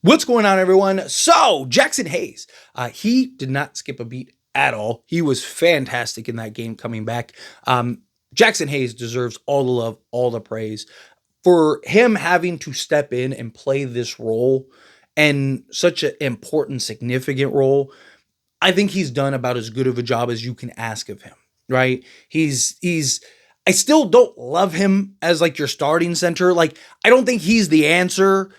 What's going on, everyone? So, Jaxson Hayes, he did not skip a beat at all. He was fantastic in that game coming back. Jaxson Hayes deserves all the love, all the praise for him having to step in and play this role and such an important, significant role. I think he's done about as good of a job as you can ask of him, right? I still don't love him as like your starting center. Like, I don't think he's the answer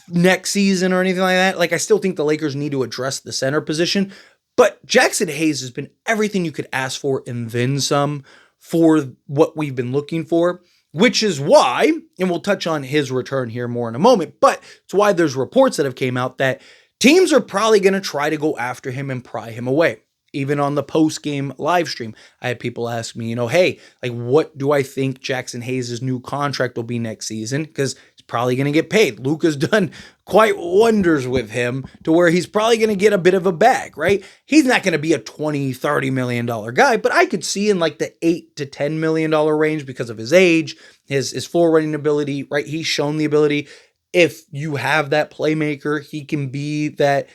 next season or anything like that. Like, I still think the Lakers need to address the center position, but Jaxson Hayes has been everything you could ask for and then some for what we've been looking for, which is why, and we'll touch on his return here more in a moment, but it's why there's reports that have came out that teams are probably going to try to go after him and pry him away. Even on the post-game live stream, I had people ask me, hey, like, what do I think Jaxson Hayes' new contract will be next season? Because he's probably going to get paid. Luka's done quite wonders with him to where he's probably going to get a bit of a bag, right? He's not going to be a $20, $30 million guy, but I could see in like the $8 to $10 million range because of his age, his floor running ability, right? He's shown the ability. If you have that playmaker, he can be that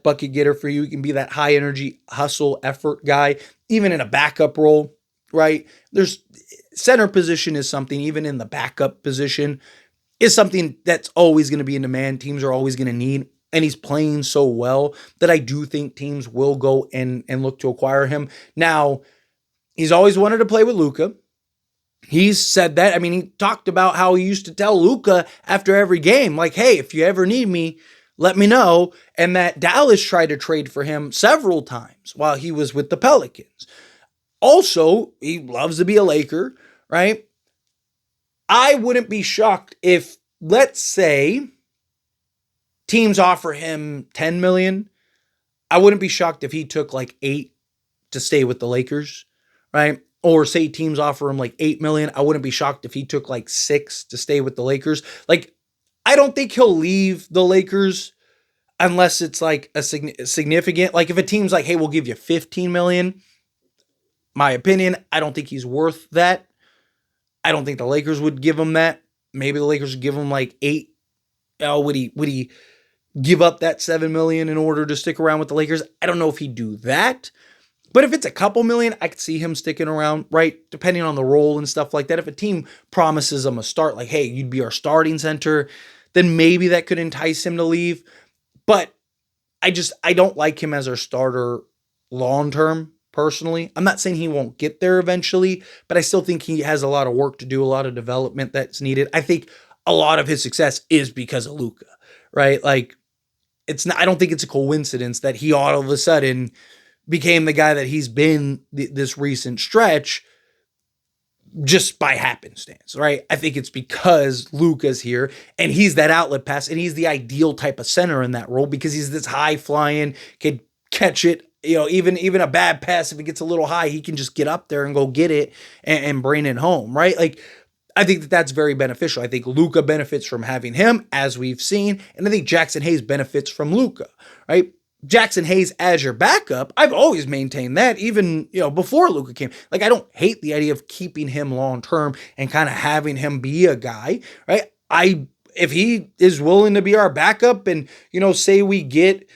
bucket getter for you. He can be that high energy, hustle, effort guy, even in a backup role, right? There's center position is something, even in the backup position, is something that's always going to be in demand. Teams are always going to need, and he's playing so well that I do think teams will go and look to acquire him. Now, he's always wanted to play with Luca. He's said that. I mean, he talked about how he used to tell Luca after every game, like, hey, if you ever need me, let me know. And that Dallas tried to trade for him several times while he was with the Pelicans. Also, he loves to be a Laker, right? I wouldn't be shocked if, let's say, teams offer him $10 million. I wouldn't be shocked if he took like $8 to stay with the Lakers, right? Or say teams offer him like $8 million. I wouldn't be shocked if he took like $6 to stay with the Lakers. Like, I don't think he'll leave the Lakers unless it's like a significant, like if a team's like, hey, we'll give you $15 million. My opinion, I don't think he's worth that. I don't think the Lakers would give him that. Maybe the Lakers would give him like $8. Oh, would he give up that $7 million in order to stick around with the Lakers? I don't know if he'd do that. But if it's a couple million, I could see him sticking around, right? Depending on the role and stuff like that. If a team promises him a start, like, hey, you'd be our starting center, then maybe that could entice him to leave. But I don't like him as our starter long-term, personally. I'm not saying he won't get there eventually, but I still think he has a lot of work to do, a lot of development that's needed. I think a lot of his success is because of Luka, right? Like, I don't think it's a coincidence that he all of a sudden became the guy that he's been this recent stretch just by happenstance, right? I think it's because Luka's here and he's that outlet pass and he's the ideal type of center in that role because he's this high flying, can catch it, even a bad pass, if it gets a little high, he can just get up there and go get it and bring it home, right? Like, I think that's very beneficial. I think Luka benefits from having him, as we've seen, and I think Jaxson Hayes benefits from Luka, right? Jaxson Hayes as your backup, I've always maintained that, even before Luka came. Like, I don't hate the idea of keeping him long term and kind of having him be a guy, right? If he is willing to be our backup, and say we get,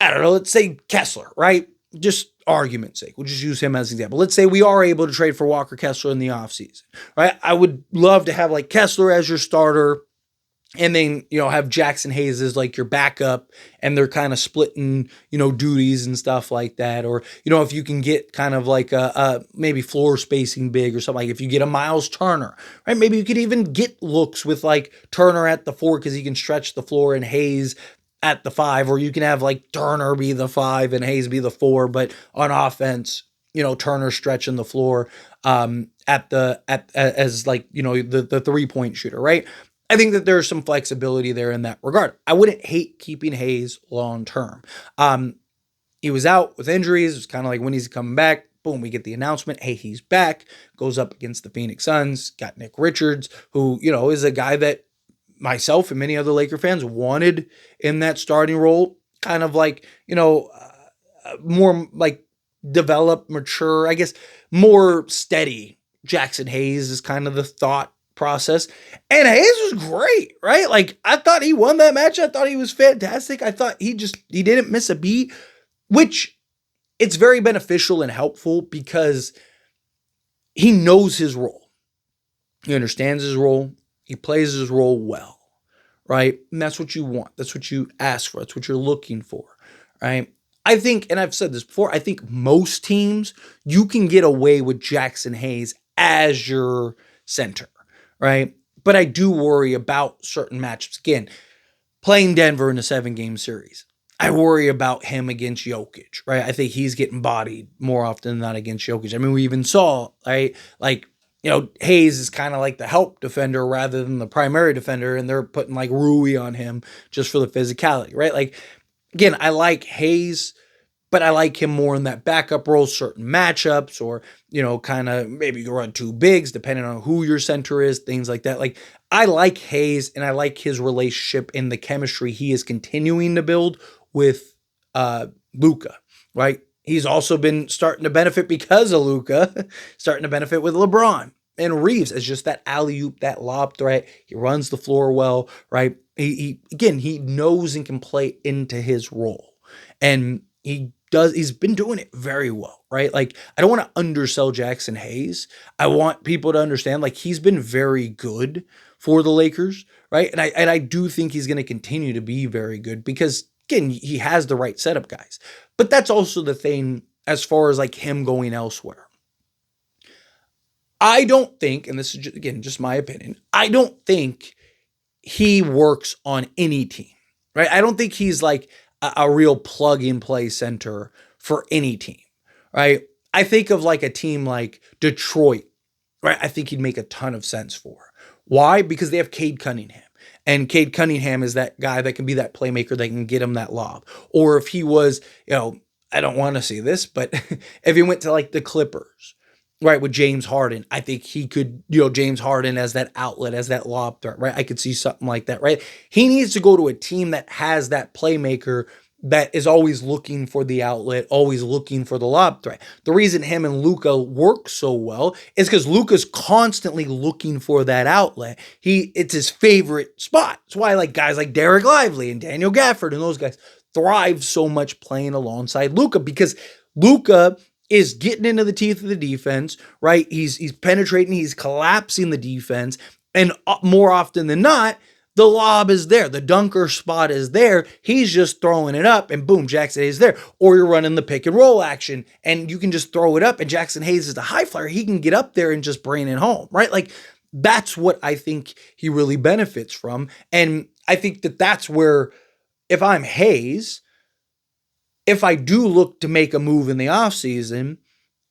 I don't know, let's say Kessler, right? Just argument's sake, we'll just use him as an example. Let's say we are able to trade for Walker Kessler in the offseason, right? I would love to have like Kessler as your starter, and then, have Jaxson Hayes as like your backup, and they're kind of splitting, duties and stuff like that. Or, if you can get kind of like a maybe floor spacing big or something, like if you get a Miles Turner, right? Maybe you could even get looks with like Turner at the 4 because he can stretch the floor, and Hayes at the 5, or you can have like Turner be the 5 and Hayes be the 4, but on offense, Turner stretching the floor as like, the 3-point shooter, right? I think that there's some flexibility there in that regard. I wouldn't hate keeping Hayes long term. He was out with injuries. It was kind of like when he's coming back. Boom, we get the announcement. Hey, he's back. Goes up against the Phoenix Suns. Got Nick Richards, who, is a guy that myself and many other Laker fans wanted in that starting role. Kind of like, more like developed, mature, I guess, more steady. Jaxson Hayes is kind of the thought process. And Hayes was great, right? Like, I thought he won that match. I thought he was fantastic. I thought he didn't miss a beat, which it's very beneficial and helpful because he knows his role. He understands his role. He plays his role well, right? And that's what you want. That's what you ask for. That's what you're looking for, right? I think, and I've said this before, I think most teams, you can get away with Jaxson Hayes as your center, right? But I do worry about certain matchups. Again, playing Denver in a 7-game series, I worry about him against Jokic, right? I think he's getting bodied more often than not against Jokic. I mean, we even saw, right? Like, Hayes is kind of like the help defender rather than the primary defender, and they're putting like Rui on him just for the physicality, right? Like, again, I like Hayes, but I like him more in that backup role, certain matchups, or, kind of maybe you run 2 bigs, depending on who your center is, things like that. Like, I like Hayes, and I like his relationship and the chemistry he is continuing to build with Luca, right? He's also been starting to benefit because of Luca, starting to benefit with LeBron. And Reeves as just that alley-oop, that lob threat. He runs the floor well, right? He knows and can play into his role. And he's been doing it very well, right? Like, I don't want to undersell Jaxson Hayes. I want people to understand, like, he's been very good for the Lakers, right? And I do think he's going to continue to be very good because, again, he has the right setup guys. But that's also the thing as far as like him going elsewhere. I don't think, and this is just my opinion, I don't think he works on any team, right? I don't think he's like a real plug-and-play center for any team, right? I think of like a team like Detroit, right? I think he'd make a ton of sense for. Why? Because they have Cade Cunningham. And Cade Cunningham is that guy that can be that playmaker that can get him that lob. Or if he was, I don't want to see this, but if he went to like the Clippers, right, with James Harden, I think he could, James Harden as that outlet, as that lob threat, right? I could see something like that, right? He needs to go to a team that has that playmaker that is always looking for the outlet, always looking for the lob threat. The reason him and Luca work so well is because Luca's constantly looking for that outlet. It's his favorite spot. That's why like guys like Derek Lively and Daniel Gafford and those guys thrive so much playing alongside Luca because Luca is getting into the teeth of the defense, right? He's penetrating, he's collapsing the defense, and more often than not, the lob is there. The dunker spot is there. He's just throwing it up, and boom, Jaxson Hayes is there. Or you're running the pick and roll action, and you can just throw it up, and Jaxson Hayes is a high flyer. He can get up there and just bring it home, right? Like, that's what I think he really benefits from. And I think that that's where, if I'm Hayes, if I do look to make a move in the offseason,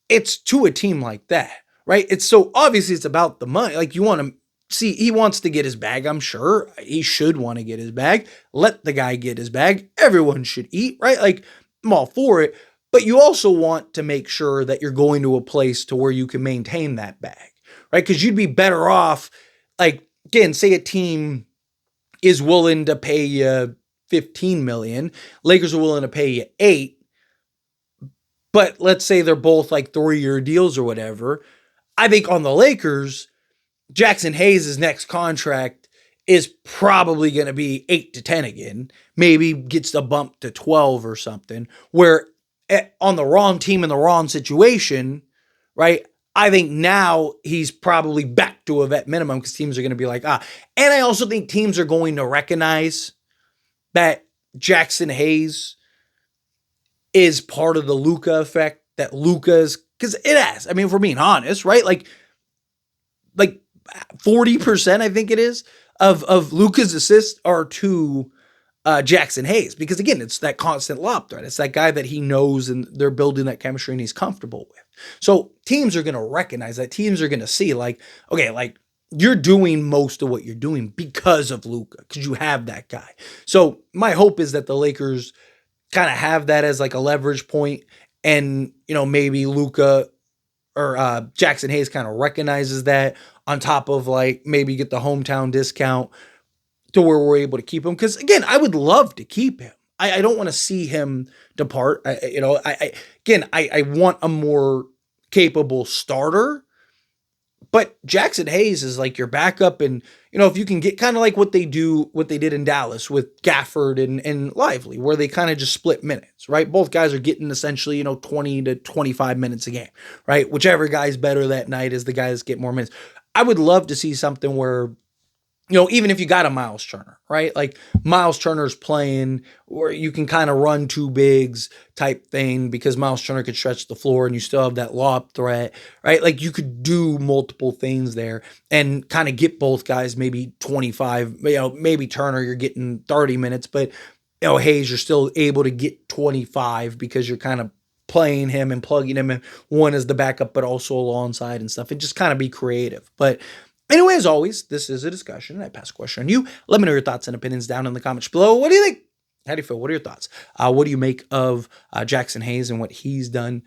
it's to a team like that, right? It's so obviously it's about the money. Like, you want to see, he wants to get his bag. I'm sure he should want to get his bag. Let the guy get his bag. Everyone should eat, right? Like, I'm all for it. But you also want to make sure that you're going to a place to where you can maintain that bag, right? Because you'd be better off, like, again, say a team is willing to pay you $15 million. Lakers are willing to pay you $8 million. But let's say they're both like 3-year deals or whatever. I think on the Lakers, Jaxson Hayes' next contract is probably going to be 8 to 10 again. Maybe gets a bump to 12 or something. Where on the wrong team in the wrong situation, right? I think now he's probably back to a vet minimum because teams are going to be like, And I also think teams are going to recognize that Jaxson Hayes is part of the Luca effect, that Luca's, because it has. I mean, if we're being honest, right? Like 40%, I think it is, of Luca's assists are to Jaxson Hayes. Because again, it's that constant lob threat. It's that guy that he knows and they're building that chemistry and he's comfortable with. So teams are going to recognize that. Teams are going to see like, okay, like you're doing most of what you're doing because of Luca, because you have that guy. So my hope is that the Lakers kind of have that as like a leverage point, and maybe Luca or Jaxson Hayes kind of recognizes that, on top of like maybe get the hometown discount to where we're able to keep him. Because again, I would love to keep him. I don't want to see him depart. I want a more capable starter, But Jaxson Hayes is like your backup, and if you can get kind of like what they did in Dallas with Gafford and Lively, where they kind of just split minutes, right? Both guys are getting essentially 20 to 25 minutes a game, right? Whichever guy's better that night is the guy that's get more minutes. I would love to see something where even if you got a Miles Turner, right? Like Miles Turner's playing where you can kind of run two bigs type thing because Miles Turner could stretch the floor and you still have that lob threat, right? Like you could do multiple things there and kind of get both guys maybe 25, maybe Turner, you're getting 30 minutes, but Hayes, you're still able to get 25 because you're kind of playing him and plugging him in, one as the backup, but also alongside and stuff, and just kind of be creative. But anyway, as always, this is a discussion, and I pass a question on you. Let me know your thoughts and opinions down in the comments below. What do you think? How do you feel? What are your thoughts? What do you make of Jaxson Hayes and what he's done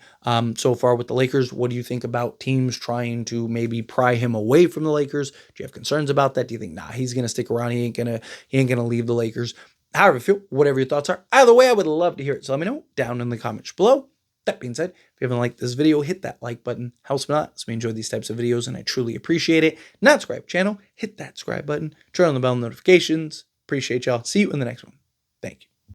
so far with the Lakers? What do you think about teams trying to maybe pry him away from the Lakers? Do you have concerns about that? Do you think, nah, he's gonna stick around? He ain't gonna leave the Lakers. However you feel, whatever your thoughts are. Either way, I would love to hear it. So let me know down in the comments below. That being said, if you haven't liked this video, hit that like button. Helps me out. So we enjoy these types of videos and I truly appreciate it. Not subscribe channel, hit that subscribe button. Turn on the bell notifications. Appreciate y'all. See you in the next one. Thank you.